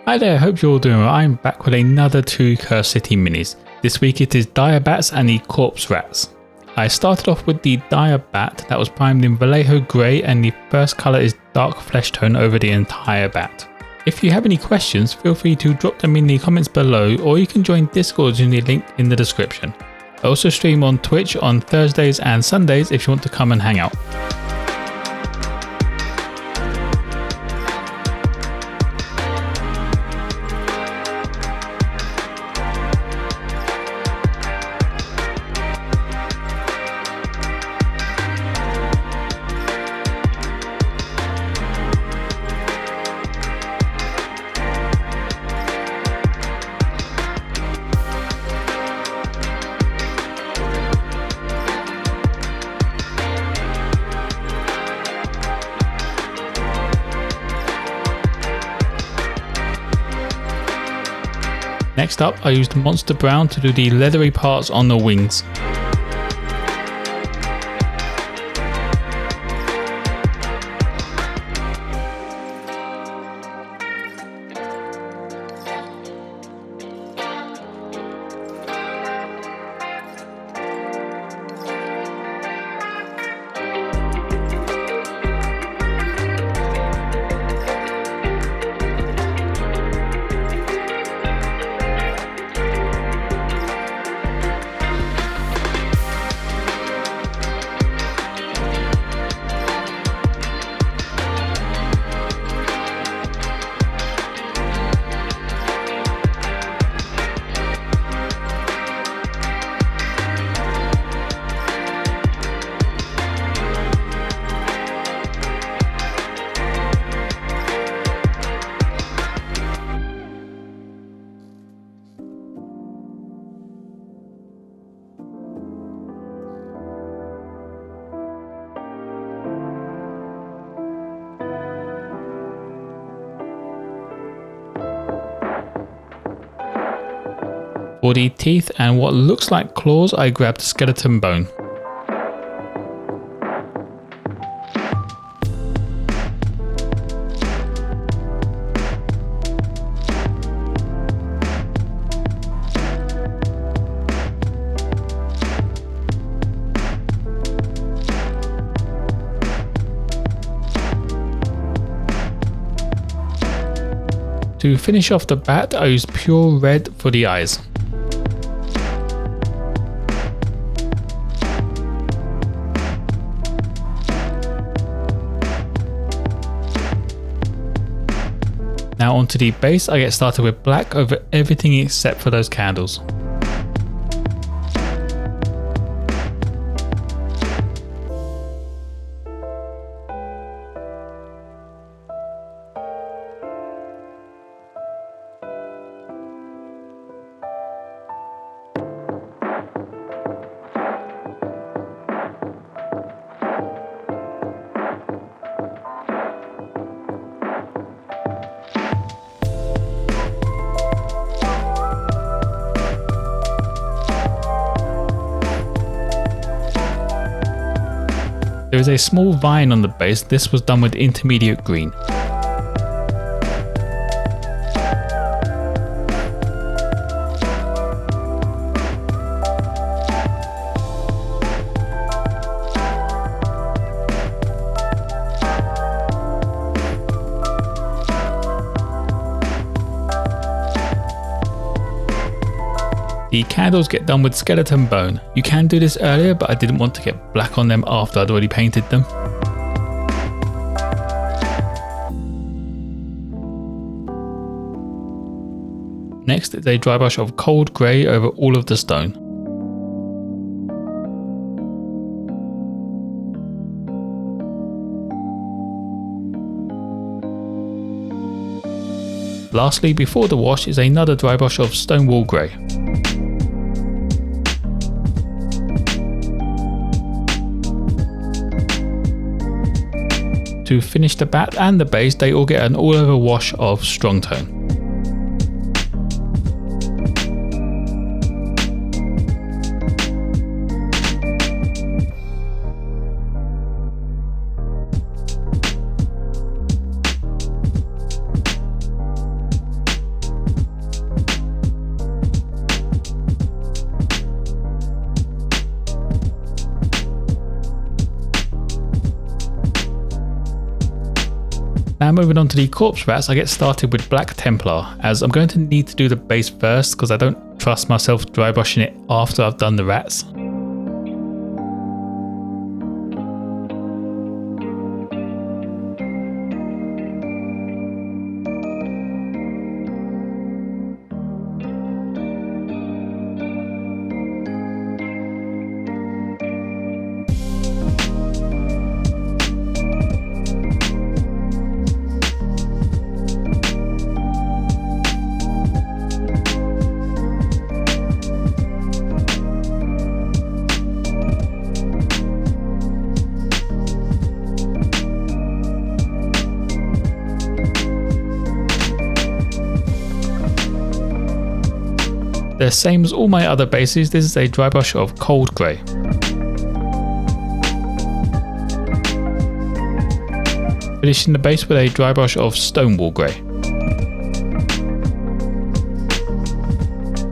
Hi there, hope you're all doing well. I'm back with another 2 Cursed City minis. This week it is Dire Bats and the Corpse Rats. I started off with the Dire Bat that was primed in Vallejo Grey, and the first colour is dark flesh tone over the entire bat. If you have any questions, feel free to drop them in the comments below, or you can join Discord using the link in the description. I also stream on Twitch on Thursdays and Sundays if you want to come and hang out. Next up, I used Monster Brown to do the leathery parts on the wings. For the teeth and what looks like claws, I grabbed skeleton bone. To finish off the bat, I used pure red for the eyes. Now onto the base, I get started with black over everything except for those candles. There is a small vine on the base. This was done with intermediate green. The candles get done with skeleton bone. You can do this earlier, but I didn't want to get black on them after I'd already painted them. Next is a dry brush of cold grey over all of the stone. Lastly, before the wash, is another dry brush of Stonewall Grey. To finish the bat and the base, they all get an all-over wash of Strong Tone. Now moving on to the corpse rats, I get started with Black Templar, as I'm going to need to do the base first because I don't trust myself dry brushing it after I've done the rats. The same as all my other bases, this is a dry brush of cold grey. Finishing the base with a dry brush of stonewall grey.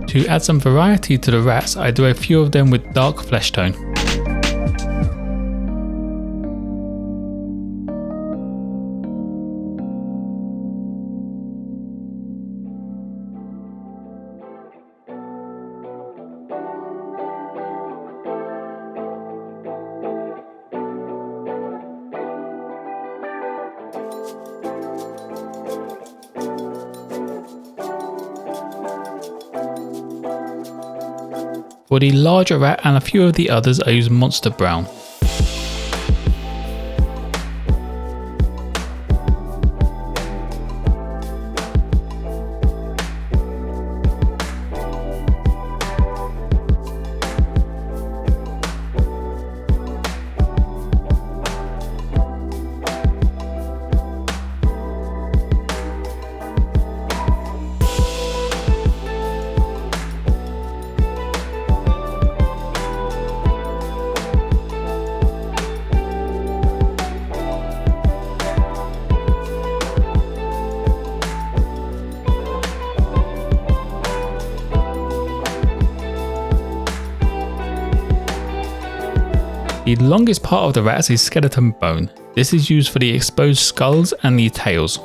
To add some variety to the rats, I do a few of them with dark flesh tone. For the larger rat and a few of the others, I use Monster Brown. The longest part of the rats is skeleton bone. This is used for the exposed skulls and the tails.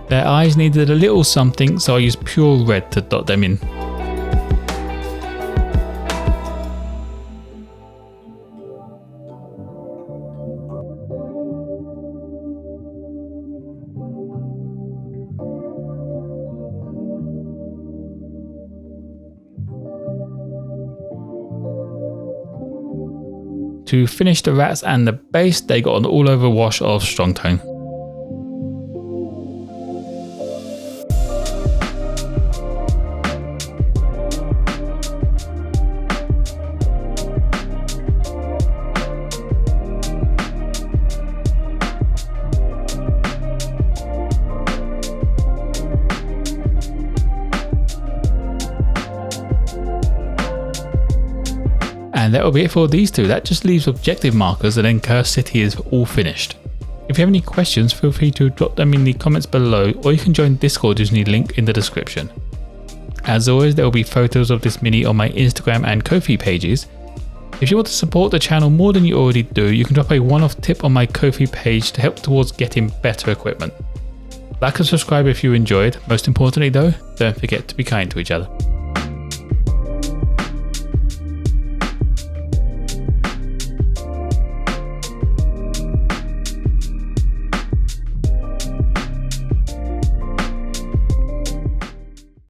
Their eyes needed a little something, so I used pure red to dot them in. To finish the rats and the base, they got an all over wash of strong tone. And that will be it for these two. That just leaves objective markers and then Cursed City is all finished. If you have any questions, feel free to drop them in the comments below, or you can join Discord using the link in the description. As always, there will be photos of this mini on my Instagram and Ko-fi pages. If you want to support the channel more than you already do, you can drop a one-off tip on my Ko-fi page to help towards getting better equipment. Like and subscribe if you enjoyed. Most importantly though, don't forget to be kind to each other.